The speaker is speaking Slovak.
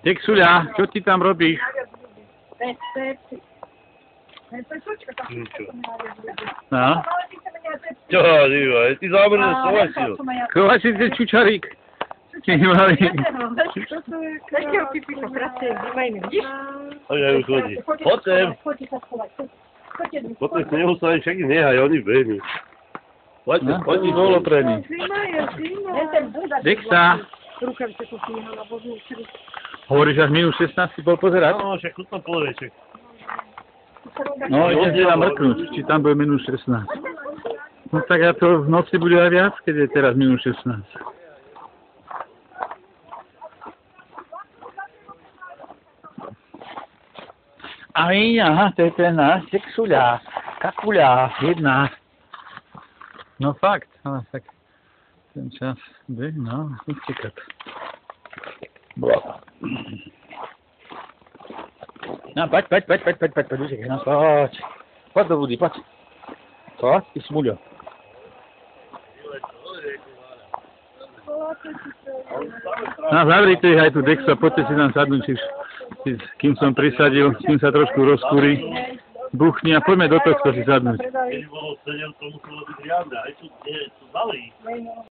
Texuľa, čo ty tam robíš? No? Čo, Diva, ty zámerne sovačil. Kovači si čučarík. Malý. Takého typiku pracuje v zimajne, vidíš? A ja už chodí. Poďte. Poďte sa neustále však ich nehaj, oni behni. Poďte, poďte dolo pre nich. Zima je, zima. Dexa. Rukavice sú sníhala, bo zničili. Hovoríš, až minus 16 si bol pozerať? No, však chud tam pozrieš. No, idem si tam mrknúť, či tam bude minus 16. No tak a to v noci bude aj viac, keď je teraz minus 16. Aj, aha, to je ten náš Texuľa, Kakuľa, jedna. No fakt, ale tak ten čas, no, nechcekať. No, poď, utekaj, no, poď. Poď do vody, poď. Poď, ty smuľo. No, zavri tu aj tu Dexa, poďte si tam sadnúť, kým som prisadil, kým sa trošku rozkúri. Buchni a poďme do tohto si sadnúť. Keď bolo 7, to muselo byť riadne, aj tu zalí.